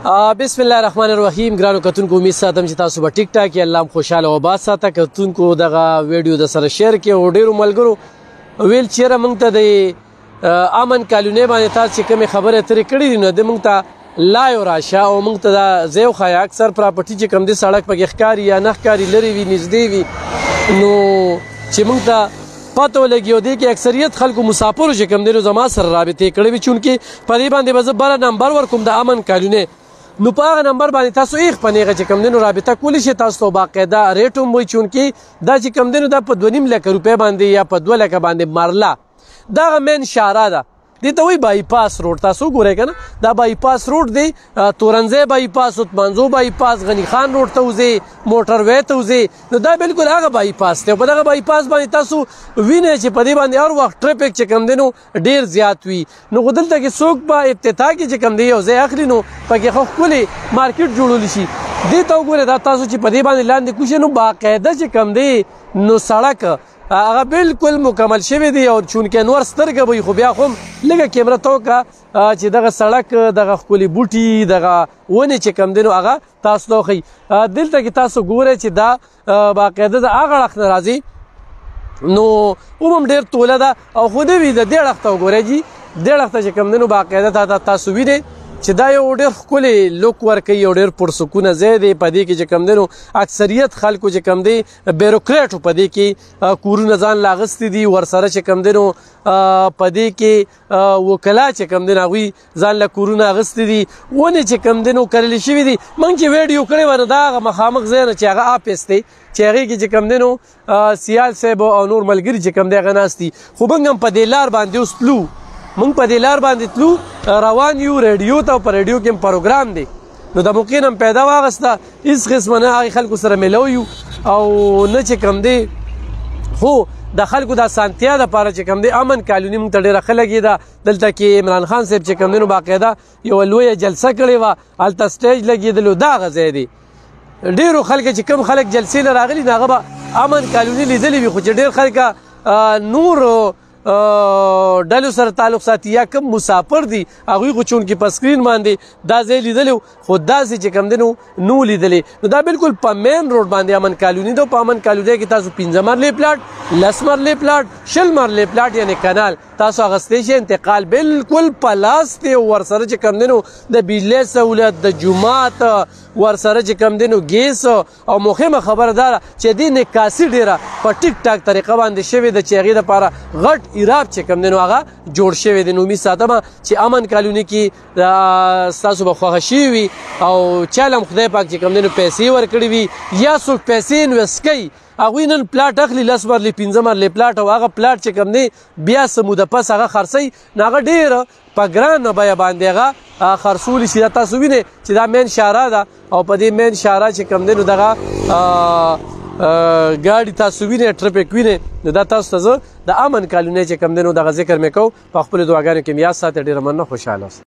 بسم الله الرحمن الرحیم ګرانو کتونکو امید ساتم چې تاسو به ټیک ټاک الله خوشاله او آباد ساته کتونکو دغه ویډیو د سره شیر کې او ډیرو ملګرو ویل چیرې موږ ته د امن کالونی باندې تاسو کومه خبره ترې کړې دي نو د موږ ته لایو راشه او موږ ته د زیو خیا اکثر پراپرټي چې کوم دي سړک په ښکاری یا نه ښکاری لري وي نږدې وي نو چې موږ ته پته ولګي دی کې اکثریت خلکو مسافرو چې کوم دي زما سره رابطې کړې وي چونکې په دې باندې به زه بل نمبر ورکوم د امن کالونی نو په هغه نمبر باندې تاسو یې خپنېږه چې کوم دینو رابطه کولی شي تاسو ته باقاعده ریټ هم وایي چونکې دا چې کوم دینو دا په 2.5 لکه روپۍ باندې یا په 2 لکه باندې مرله دغه مین شاره ده دې ته وایي بایپاس روډ تاسو ګورئ که نه دا بایپاس روډ دی تورنځی بایپاس عثمانزو بایپاس غني خان روډ ته وځئ موټر وی ته وځئ نو دا بالکل هغه بایپاس دی او په دغه بایپاس باندې تاسو وینئ چې په دې باندې هر وخت ټریفک چې کوم دی نو ډېر زیات وي نو خو دلته کې څوک په ابتدا کې چې کوم دی یو ځای اخلي نو پکې خو ښکلې مارکیټ جوړولی شي دې ته وګورئ دا تاسو چې په دې باندې لاندې کوشئ نو باقاعده چې کوم دی نو سړک هغه بالکل مکمل شوی دی او چونکې نور سترګه به خو بیا خو لږه کیمره ته وکړه چې دغه سړک دغه ښکلي بوټي دغه ونې چې کوم دی نو هغه تاسو ته وښیي دلته کې تاسو ګورئ چې دا باقاعده د هغه اړخ نه راځي نو هم ډېر توله ده او خو دې وي د دې اړخ ته وګورئ جي دې اړخ ته چې کوم دی نو باقاعده تاسو وینئ چې دا یو ډېر ښکلی لوک ورکوي یو ډېر پرسکونه ځای دی په دې کې چې کوم دی نو اکثریت خلکو چې کوم دی بیروکریټو په دې کې کورونه ځان لا اغوستي دي ورسره چې کوم دی نو په دې کې وکلا چې کوم دی نو هغوی ځان له کورونه اغوستي دي ونې چې کوم دی نو کرلې شوي دي موږ چې ویډیو کړی وه نو دا هغه مخامخ ځای نه چې هغه آفس دی چې هغې کې چې کوم دی نو سیال صاحب او نور ملګري چې کوم دی هغه ناست دي خو موږ هم په دې لار باندې اوس تلو موږ په دې لار باندې تلو روان یو ریډیو ته او په ریډیو کې پروګرام دی نو د موقع نه پیدا واغسته هېڅ قسمه نه هغې خلکو سره میلو یو او نه چې کوم دی خو د خلکو د اسانتیا دپاره چې کوم دی امن کالوني موږ ته ډېره ښه لګېده دلته کې عمران خان صاحب چې کوم دی نو باقاعده یوه لویه جلسه کړې وه هلته سټیج لګېدلو دا هغه ځای دی ډېرو خلک چې کوم خلک جلسې له راغلي نو هغه به امن کالوني لیدلي وي خو چې ډېر خلک نور ډلو سره تعلق ساتي یا کوم مسافر دي هغوی خو چونکې په سکرین باندې دا ځای لیدلی خو داسې چې کوم دی نو لیدلی نو دا بالکل په مین روډ باندې امن کالوني ده په امن کالوني کې تاسو 15 مرلې پلاټ 10 مرلې پلاټ 20 مرلې پلاټ یعنې کنال تاسو اخیستی شئ انتقال بالکل په لاس دی ورسره چې کوم دی نو د بجلی سهولت د جومات ورسره چې کوم دی نو ګیس او مهمه خبره دا ده چې دې نکاسي ډېره په ټیک ټاک طریقه باندې شوې ده چې هغې دپاره غټ ایراب چې کوم دی نو هغه جوړ شوی دی نو امید ساتمه چې امن کالوني کې ستاسو به خوښه شوي وي او چاله هم خدای پاک چې کوم دی نو پیسې ورکړي وي یا څوک پیسې انویسټ کوي هغوی نن پلاټ اخلي 10 مرلې 15 مرلې پلاټ او هغه پلاټ چې کوم دی بیا څه موده پس هغه خرڅوي نو هغه ډېره په ګرانه بیه باندې هغه خرڅولی شي دا تاسو وینئ چې دا مین شاره ده او په دې مین شاره چې کوم دی نو دغه ګاډي تاسو وینئ ټرافیک وینئ نو دا تاسو ته زه د امن کالونی چې کوم دی نو دغه ذکر مې کوو په خپلو دعاګانو کې مې یاد ساتئ ډېره مننه خوشحاله اوسئ